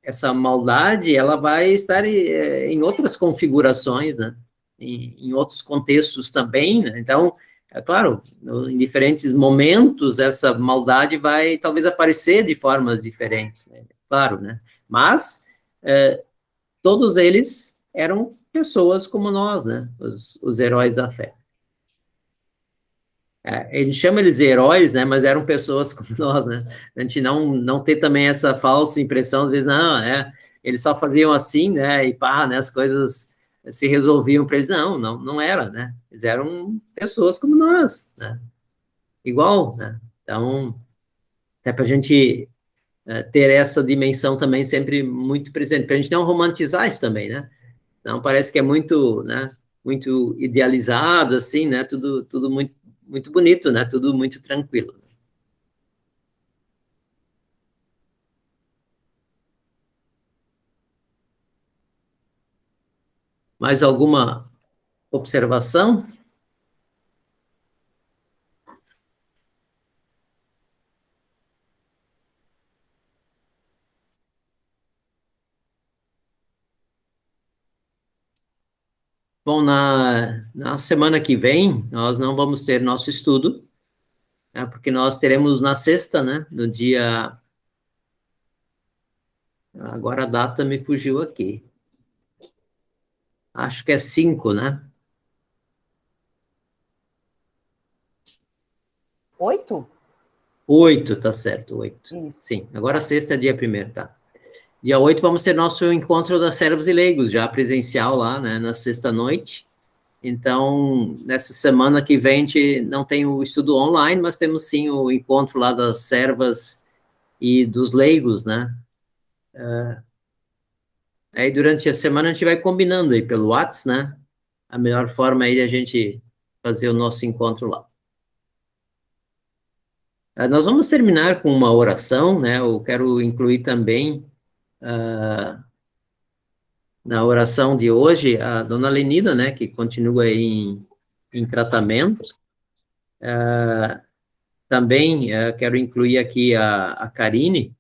essa maldade, ela vai estar em outras configurações, né? Em outros contextos também, né? Então, é claro, em diferentes momentos, essa maldade vai talvez aparecer de formas diferentes, né? Claro, né? Mas, todos eles eram pessoas como nós, né? Os heróis da fé. Ele chama eles de heróis, né, mas eram pessoas como nós, né, a gente não ter também essa falsa impressão, às vezes, não, eles só faziam assim, né, e pá, né, as coisas se resolviam para eles, não era, né, eles eram pessoas como nós, né, igual, né, então, é para a gente ter essa dimensão também sempre muito presente, para a gente não romantizar isso também, né, não parece que é muito, né, muito idealizado, assim, né, tudo muito bonito, né, tudo muito tranquilo. Mais alguma observação? Bom, na semana que vem, nós não vamos ter nosso estudo, né, porque nós teremos na sexta, né, no dia... Agora a data me fugiu aqui. Acho que é 5, né? 8? 8, tá certo, 8. Isso. Sim, agora sexta é dia 1º, tá. Dia 8 vamos ter nosso encontro da Servos e Leigos, já presencial lá, né, na sexta-noite. Então, nessa semana que vem, a gente não tem o estudo online, mas temos sim o encontro lá das servas e dos leigos, né? Aí, durante a semana, a gente vai combinando aí pelo WhatsApp, né? A melhor forma aí de a gente fazer o nosso encontro lá. Nós vamos terminar com uma oração, né? Eu quero incluir também, na oração de hoje, a dona Lenida, né? Que continua aí em tratamento. Também quero incluir aqui a Karine,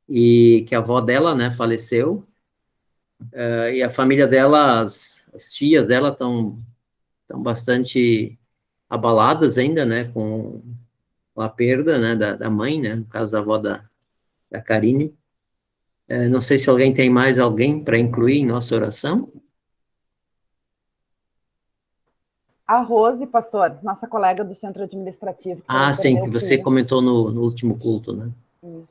e que a avó dela, né, faleceu, e a família dela, as tias dela estão bastante abaladas ainda, né, com a perda, né, da mãe, né, no caso da avó da Karine. Não sei se alguém tem mais alguém para incluir em nossa oração. A Rose, pastor, nossa colega do centro administrativo. Ah, sim, que você comentou no último culto, né? Isso.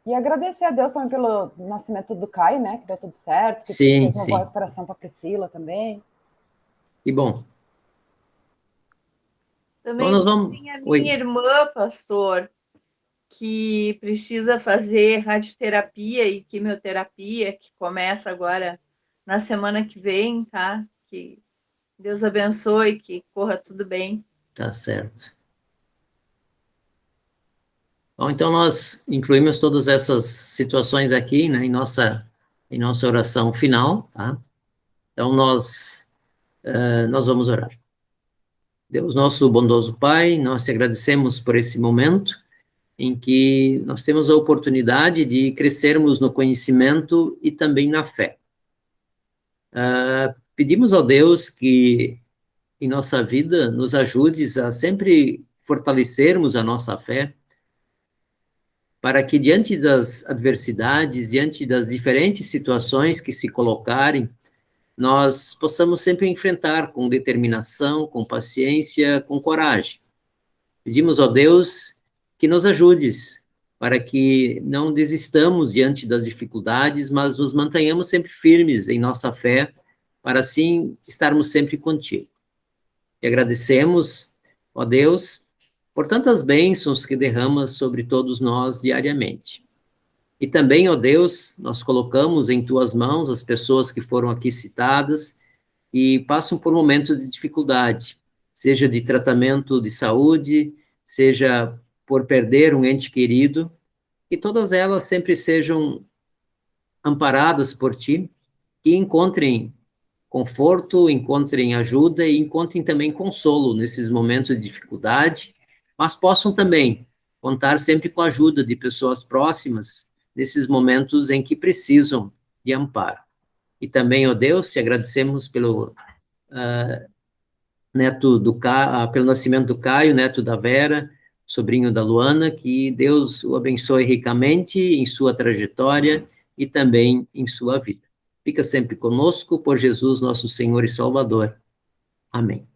E agradecer a Deus também pelo nascimento do Caio, né? Que deu tudo certo. Que Sim, fez uma boa recuperação para a Priscila também. Que bom. Também Então, nós vamos... tem a minha irmã, pastor, que precisa fazer radioterapia e quimioterapia, que começa agora na semana que vem, tá? Que Deus abençoe, que corra tudo bem. Tá certo. Bom, então nós incluímos todas essas situações aqui, né, em nossa oração final, tá? Então nós vamos orar. Deus, nosso bondoso Pai, nós te agradecemos por esse momento em que nós temos a oportunidade de crescermos no conhecimento e também na fé. Pedimos ao Deus que em nossa vida nos ajudes a sempre fortalecermos a nossa fé, para que diante das adversidades, diante das diferentes situações que se colocarem, nós possamos sempre enfrentar com determinação, com paciência, com coragem. Pedimos ao Deus que nos ajudes, para que não desistamos diante das dificuldades, mas nos mantenhamos sempre firmes em nossa fé, para assim estarmos sempre contigo. E agradecemos, ó Deus, por tantas bênçãos que derramas sobre todos nós diariamente. E também, ó Deus, nós colocamos em tuas mãos as pessoas que foram aqui citadas e passam por momentos de dificuldade, seja de tratamento de saúde, seja por perder um ente querido, e todas elas sempre sejam amparadas por ti, que encontrem conforto, encontrem ajuda e encontrem também consolo nesses momentos de dificuldade, mas possam também contar sempre com a ajuda de pessoas próximas nesses momentos em que precisam de amparo. E também, ó Deus, te agradecemos pelo pelo nascimento do Caio, neto da Vera, sobrinho da Luana, que Deus o abençoe ricamente em sua trajetória e também em sua vida. Fica sempre conosco, por Jesus, nosso Senhor e Salvador. Amém.